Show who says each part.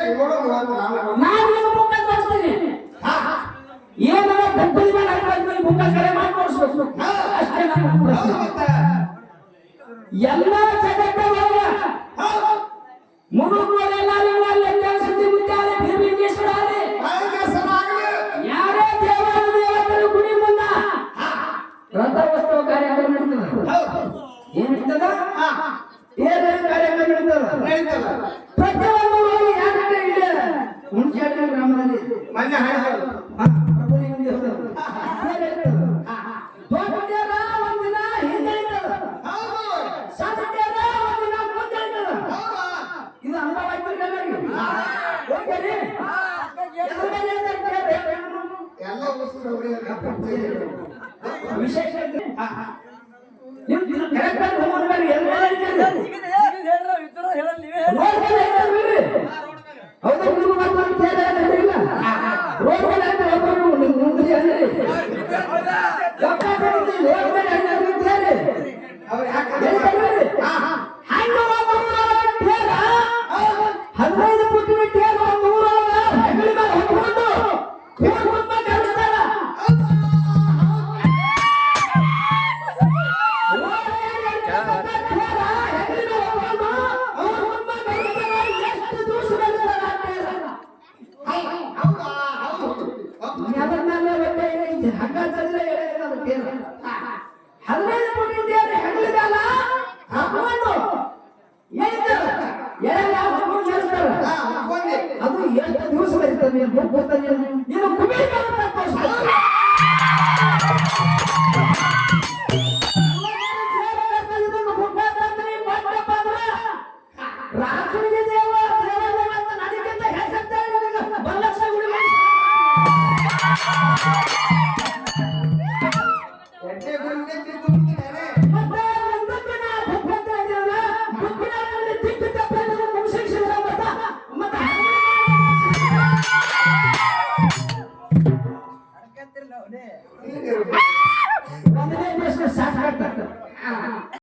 Speaker 1: ನಾನು ಬುಕ್ಕ ತೋರಿಸ್ತೀನಿ ಏನೋ ಬುಕ್ಕದ ಮೇಲೆ ಹಾಕಿ ಬುಕ್ಕ ಕರೆ ಮಾಡಿ ತೋರಿಸ್ಬೇಕು ಅಷ್ಟೇ ಎಲ್ಲ ಜಗತ್ತೊಳಗ ಮುಳುಗುವರೆಲ್ಲ ಸುದ್ದಿ ಮುತ್ಯಾಲೆ ಬೀರಲಿಂಗೇಶ್ವರ ಯಾರೇ ದೇವಾಲಯದ ಗುಡಿ ಮುಂದ ರಥೋತ್ಸವ ಕಾರ್ಯಕ್ರಮ ನಡೀತದ ಏನ್ ನಡೀತದ ಏನೇನು ಕಾರ್ಯಕ್ರಮ ನಡೀತದ ಪ್ರತಿಯೊಂದು ಯಾಕೆ ಇದೆ ಹುಣಸೇಹಳ್ಳಿ ಗ್ರಾಮದಲ್ಲಿ ಮೊನ್ನೆ ಹಾಡಿದ್ರು ಒಂದಿನ ಹಿಂದೆ ಇರ್ತದ ಸಾಧಕರ ಒಂದಿನ ಮುಂದೆ ಇರ್ತದ ಇದು ಅನುಭವ ವಿಶೇಷ ಅದು ಎಷ್ಟು ದಿವಸ ಬರ್ತದೆ ನೀನು ರಾತ್ರಿಗೆ ದೇವ ನನಗಿಂತ ಹೆಚ್ಚಾಗ್ತಾರೆ ಬಲ್ಲಕ್ಷ ಗುಡಿ
Speaker 2: No.